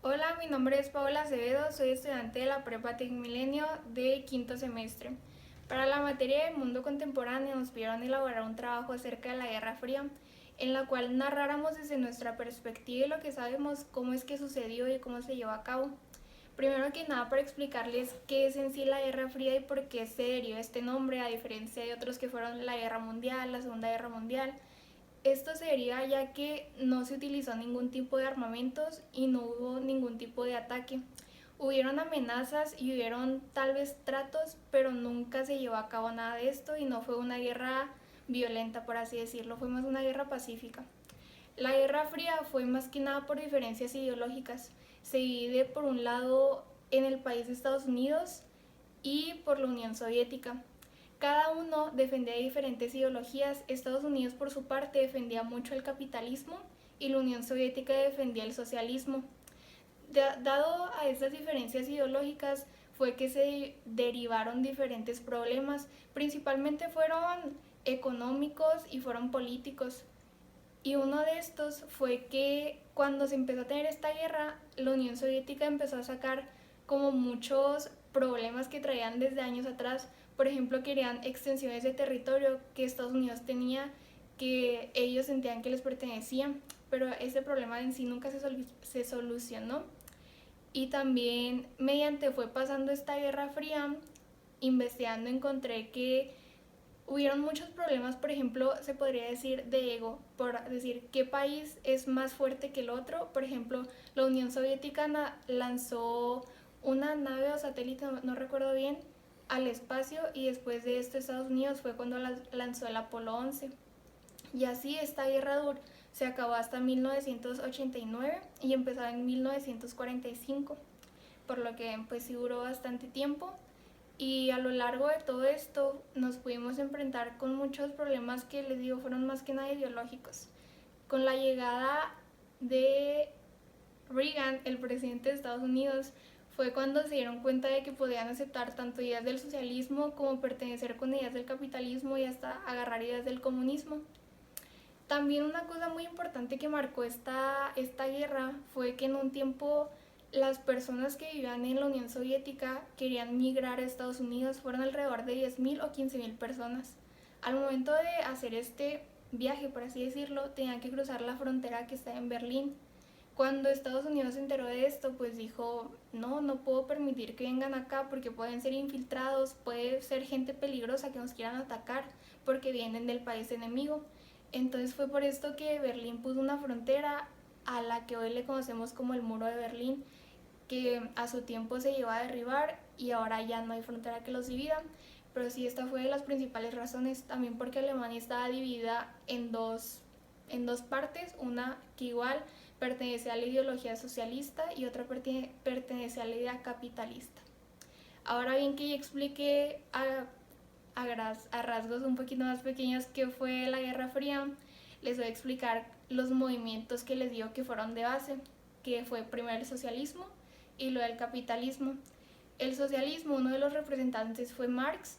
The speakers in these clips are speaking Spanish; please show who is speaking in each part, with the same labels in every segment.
Speaker 1: Hola, mi nombre es Paola Acevedo, soy estudiante de la Prepa Tecmilenio de quinto semestre. Para la materia del mundo contemporáneo nos pidieron elaborar un trabajo acerca de la Guerra Fría, en la cual narráramos desde nuestra perspectiva y lo que sabemos cómo es que sucedió y cómo se llevó a cabo. Primero que nada, para explicarles qué es en sí la Guerra Fría y por qué se deriva este nombre, a diferencia de otros que fueron la Guerra Mundial, la Segunda Guerra Mundial. Esto se deriva ya que no se utilizó ningún tipo de armamentos y no hubo ningún tipo de ataque. Hubieron amenazas y hubieron tal vez tratos, pero nunca se llevó a cabo nada de esto y no fue una guerra violenta, por así decirlo, fue más una guerra pacífica. La Guerra Fría fue más que nada por diferencias ideológicas. Se divide por un lado en el país de Estados Unidos y por la Unión Soviética. Cada uno defendía diferentes ideologías. Estados Unidos por su parte defendía mucho el capitalismo y la Unión Soviética defendía el socialismo. Dado a estas diferencias ideológicas fue que se derivaron diferentes problemas, principalmente fueron económicos y fueron políticos. Y uno de estos fue que cuando se empezó a tener esta guerra, la Unión Soviética empezó a sacar como muchos problemas que traían desde años atrás. Por ejemplo, querían extensiones de territorio que Estados Unidos tenía, que ellos sentían que les pertenecían, pero ese problema en sí nunca se solucionó. Y también mediante fue pasando esta Guerra Fría, investigando encontré que hubieron muchos problemas, por ejemplo, se podría decir de ego, por decir qué país es más fuerte que el otro. Por ejemplo, la Unión Soviética lanzó una nave o satélite, no recuerdo bien, al espacio, y después de esto Estados Unidos fue cuando lanzó el Apolo 11. Y así esta guerra se acabó hasta 1989 y empezó en 1945, por lo que pues sí duró bastante tiempo. Y a lo largo de todo esto nos pudimos enfrentar con muchos problemas que les digo fueron más que nada ideológicos. Con la llegada de Reagan, el presidente de Estados Unidos, fue cuando se dieron cuenta de que podían aceptar tanto ideas del socialismo como pertenecer con ideas del capitalismo y hasta agarrar ideas del comunismo. También una cosa muy importante que marcó esta guerra fue que en un tiempo las personas que vivían en la Unión Soviética querían migrar a Estados Unidos, fueron alrededor de 10.000 o 15.000 personas. Al momento de hacer este viaje, por así decirlo, tenían que cruzar la frontera que está en Berlín. Cuando Estados Unidos se enteró de esto, pues dijo, no, no puedo permitir que vengan acá porque pueden ser infiltrados, puede ser gente peligrosa que nos quieran atacar porque vienen del país enemigo. Entonces fue por esto que Berlín puso una frontera a la que hoy le conocemos como el Muro de Berlín, que a su tiempo se llevó a derribar y ahora ya no hay frontera que los divida. Pero sí, esta fue de las principales razones, también porque Alemania estaba dividida en dos partes, una que igual pertenece a la ideología socialista y otra pertenece a la idea capitalista. Ahora bien que ya expliqué a rasgos un poquito más pequeños qué fue la Guerra Fría, les voy a explicar los movimientos que les digo que fueron de base, que fue primero el socialismo y luego el capitalismo. El socialismo, uno de los representantes fue Marx.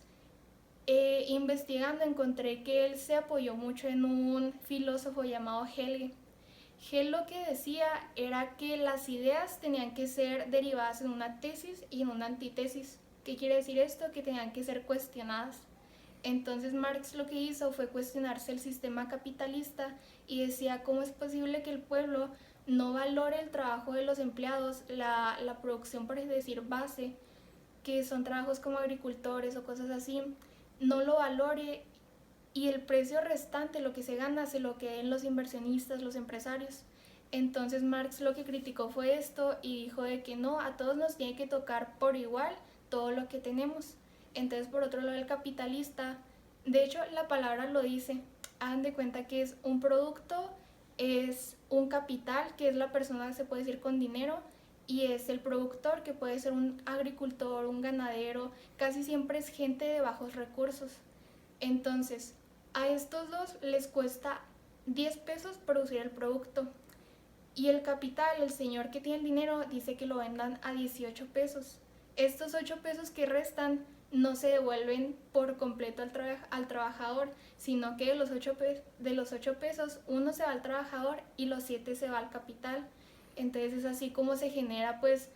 Speaker 1: Investigando encontré que él se apoyó mucho en un filósofo llamado Hegel. Hegel lo que decía era que las ideas tenían que ser derivadas en una tesis y en una antítesis. ¿Qué quiere decir esto? Que tenían que ser cuestionadas. Entonces Marx lo que hizo fue cuestionarse el sistema capitalista y decía cómo es posible que el pueblo no valore el trabajo de los empleados, la producción, por decir, base, que son trabajos como agricultores o cosas así, no lo valore y el precio restante, lo que se gana, se lo queden los inversionistas, los empresarios. Entonces Marx lo que criticó fue esto y dijo de que no, a todos nos tiene que tocar por igual todo lo que tenemos. Entonces por otro lado el capitalista, de hecho la palabra lo dice, hagan de cuenta que es un producto, es un capital, que es la persona que se puede decir con dinero, y es el productor, que puede ser un agricultor, un ganadero, casi siempre es gente de bajos recursos. Entonces, a estos dos les cuesta 10 pesos producir el producto. Y el capital, el señor que tiene el dinero, dice que lo vendan a 18 pesos. Estos 8 pesos que restan no se devuelven por completo al trabajador, sino que de los 8 pesos, uno se va al trabajador y los 7 se va al capital. Entonces es así como se genera pues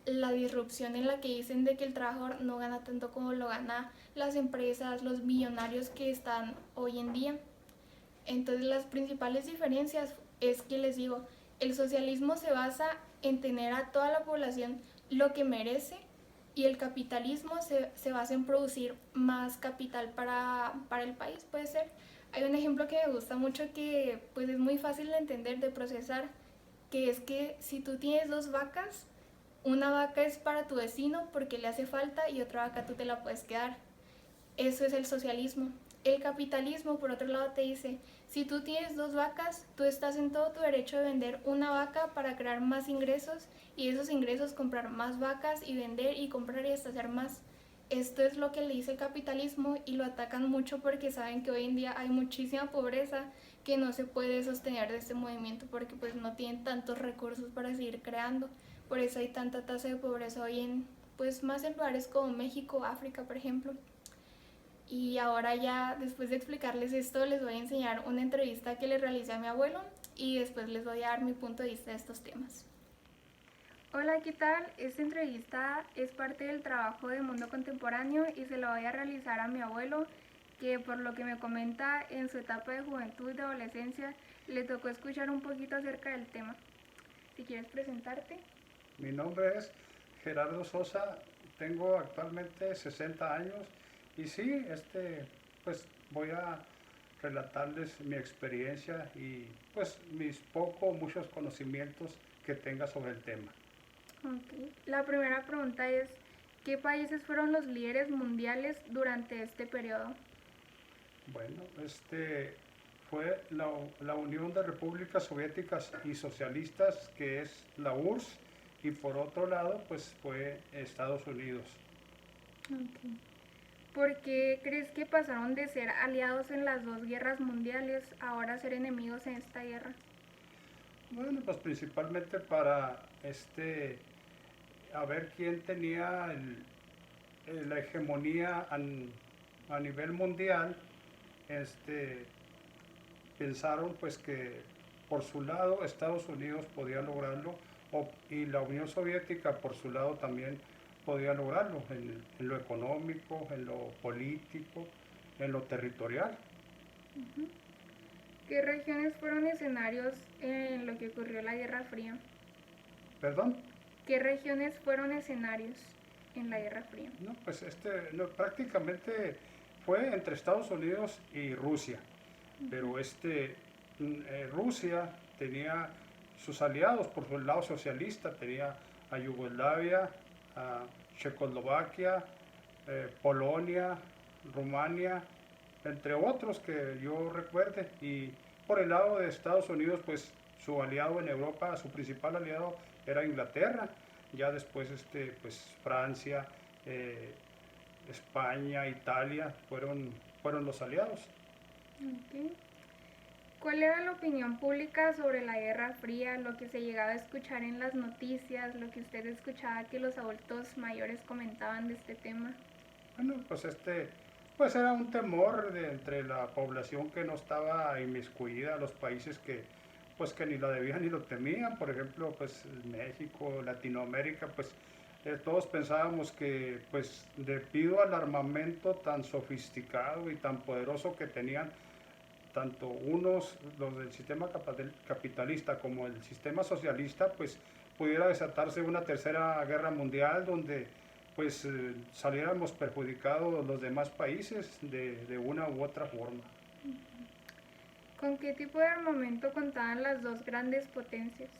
Speaker 1: la disrupción en la que dicen de que el trabajador no gana tanto como lo gana las empresas, los millonarios que están hoy en día. Entonces las principales diferencias es que les digo, el socialismo se basa en tener a toda la población lo que merece y el capitalismo se basa en producir más capital para el país, puede ser. Hay un ejemplo que me gusta mucho que pues es muy fácil de entender, de procesar, que es que si tú tienes dos vacas, una vaca es para tu vecino porque le hace falta y otra vaca tú te la puedes quedar. Eso es el socialismo. El capitalismo, por otro lado, te dice, si tú tienes dos vacas, tú estás en todo tu derecho de vender una vaca para crear más ingresos y esos ingresos comprar más vacas y vender y comprar y hasta hacer más. Esto es lo que le dice el capitalismo y lo atacan mucho porque saben que hoy en día hay muchísima pobreza que no se puede sostener de este movimiento porque pues no tienen tantos recursos para seguir creando. Por eso hay tanta tasa de pobreza hoy en, pues más en lugares como México, África, por ejemplo. Y ahora ya, después de explicarles esto, les voy a enseñar una entrevista que le realicé a mi abuelo y después les voy a dar mi punto de vista de estos temas. Hola, ¿qué tal? Esta entrevista es parte del trabajo de Mundo Contemporáneo y se la voy a realizar a mi abuelo, que por lo que me comenta en su etapa de juventud y de adolescencia, le tocó escuchar un poquito acerca del tema. Si quieres presentarte.
Speaker 2: Mi nombre es Gerardo Sosa, tengo actualmente 60 años y sí, pues voy a relatarles mi experiencia y pues muchos conocimientos que tenga sobre el tema.
Speaker 1: Okay. La primera pregunta es, ¿qué países fueron los líderes mundiales durante este periodo?
Speaker 2: Bueno, fue la Unión de Repúblicas Soviéticas y Socialistas, que es la URSS, y por otro lado, pues fue Estados Unidos.
Speaker 1: Okay. ¿Por qué crees que pasaron de ser aliados en las dos guerras mundiales a ahora ser enemigos en esta guerra?
Speaker 2: Bueno, pues principalmente para a ver quién tenía la hegemonía a nivel mundial. Este, Pensaron pues que por su lado Estados Unidos podía lograrlo y la Unión Soviética por su lado también podía lograrlo en lo económico, en lo político, en lo territorial.
Speaker 1: Uh-huh. ¿Qué regiones fueron escenarios en lo que ocurrió la Guerra Fría?
Speaker 2: ¿Perdón?
Speaker 1: ¿Qué regiones fueron escenarios en la Guerra Fría?
Speaker 2: No, pues no, prácticamente fue entre Estados Unidos y Rusia, pero Rusia tenía sus aliados por su lado socialista, tenía a Yugoslavia, a Checoslovaquia, Polonia, Rumania, entre otros que yo recuerde, y por el lado de Estados Unidos, pues su aliado en Europa, su principal aliado era Inglaterra, ya después pues Francia, eh, España, Italia fueron los aliados.
Speaker 1: Okay. ¿Cuál era la opinión pública sobre la Guerra Fría, lo que se llegaba a escuchar en las noticias, lo que usted escuchaba que los adultos mayores comentaban de este tema?
Speaker 2: Bueno, pues era un temor entre la población que no estaba inmiscuida, los países pues que ni lo debían ni lo temían, por ejemplo, pues México, Latinoamérica, pues todos pensábamos que pues debido al armamento tan sofisticado y tan poderoso que tenían tanto los del sistema capitalista como el sistema socialista, pues pudiera desatarse una tercera guerra mundial donde pues saliéramos perjudicados los demás países de una u otra forma.
Speaker 1: ¿Con qué tipo de armamento contaban las dos grandes potencias?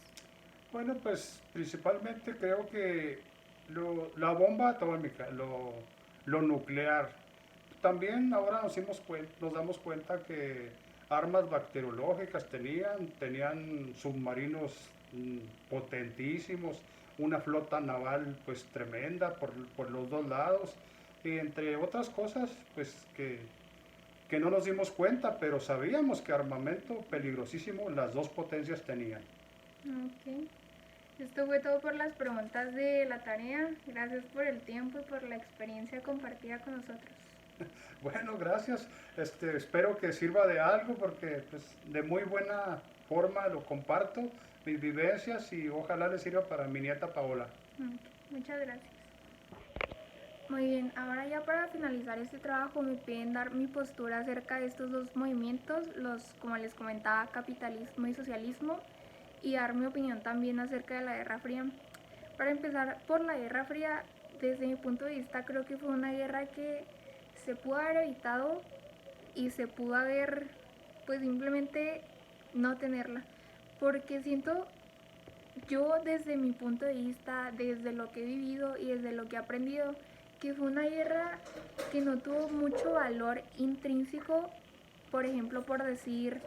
Speaker 2: Bueno, pues principalmente creo que la bomba atómica, lo nuclear. También ahora nos damos cuenta que armas bacteriológicas tenían submarinos potentísimos, una flota naval pues tremenda por los dos lados, y entre otras cosas pues que no nos dimos cuenta, pero sabíamos que armamento peligrosísimo las dos potencias tenían.
Speaker 1: Ok. Esto fue todo por las preguntas de la tarea. Gracias por el tiempo y por la experiencia compartida con nosotros.
Speaker 2: Bueno, gracias. Espero que sirva de algo porque pues, de muy buena forma lo comparto. mis vivencias y ojalá les sirva para mi nieta Paola.
Speaker 1: Muchas gracias. Muy bien, ahora ya para finalizar este trabajo me piden dar mi postura acerca de estos dos movimientos, como les comentaba, capitalismo y socialismo, y dar mi opinión también acerca de la Guerra Fría. Para empezar, por la Guerra Fría, desde mi punto de vista creo que fue una guerra que se pudo haber evitado y se pudo haber, pues simplemente no tenerla, porque siento yo desde mi punto de vista, desde lo que he vivido y desde lo que he aprendido, que fue una guerra que no tuvo mucho valor intrínseco, por ejemplo, por decir,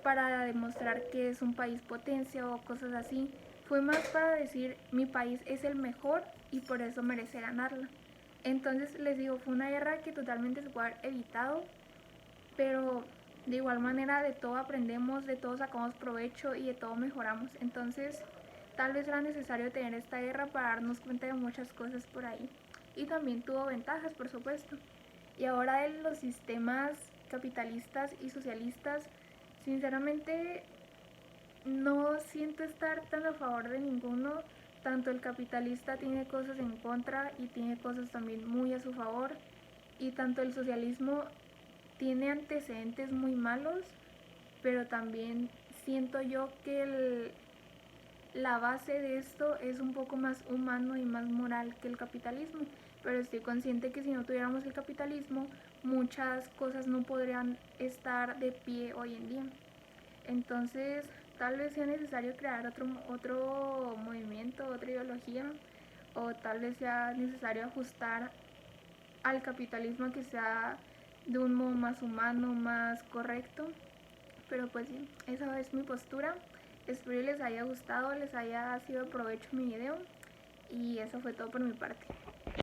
Speaker 1: para demostrar que es un país potencia o cosas así. Fue más para decir, mi país es el mejor y por eso merece ganarla. Entonces les digo, fue una guerra que totalmente se puede haber evitado, pero de igual manera de todo aprendemos, de todo sacamos provecho y de todo mejoramos. Entonces tal vez era necesario tener esta guerra para darnos cuenta de muchas cosas por ahí. Y también tuvo ventajas, por supuesto. Y ahora de los sistemas capitalistas y socialistas, sinceramente no siento estar tan a favor de ninguno. Tanto el capitalista tiene cosas en contra y tiene cosas también muy a su favor. Y tanto el socialismo tiene antecedentes muy malos, pero también siento yo que la base de esto es un poco más humano y más moral que el capitalismo. Pero estoy consciente que si no tuviéramos el capitalismo, muchas cosas no podrían estar de pie hoy en día. Entonces, tal vez sea necesario crear otro movimiento, otra ideología, o tal vez sea necesario ajustar al capitalismo que sea de un modo más humano, más correcto. Pero pues sí, esa es mi postura. Espero les haya gustado, les haya sido de provecho mi video. Y eso fue todo por mi parte.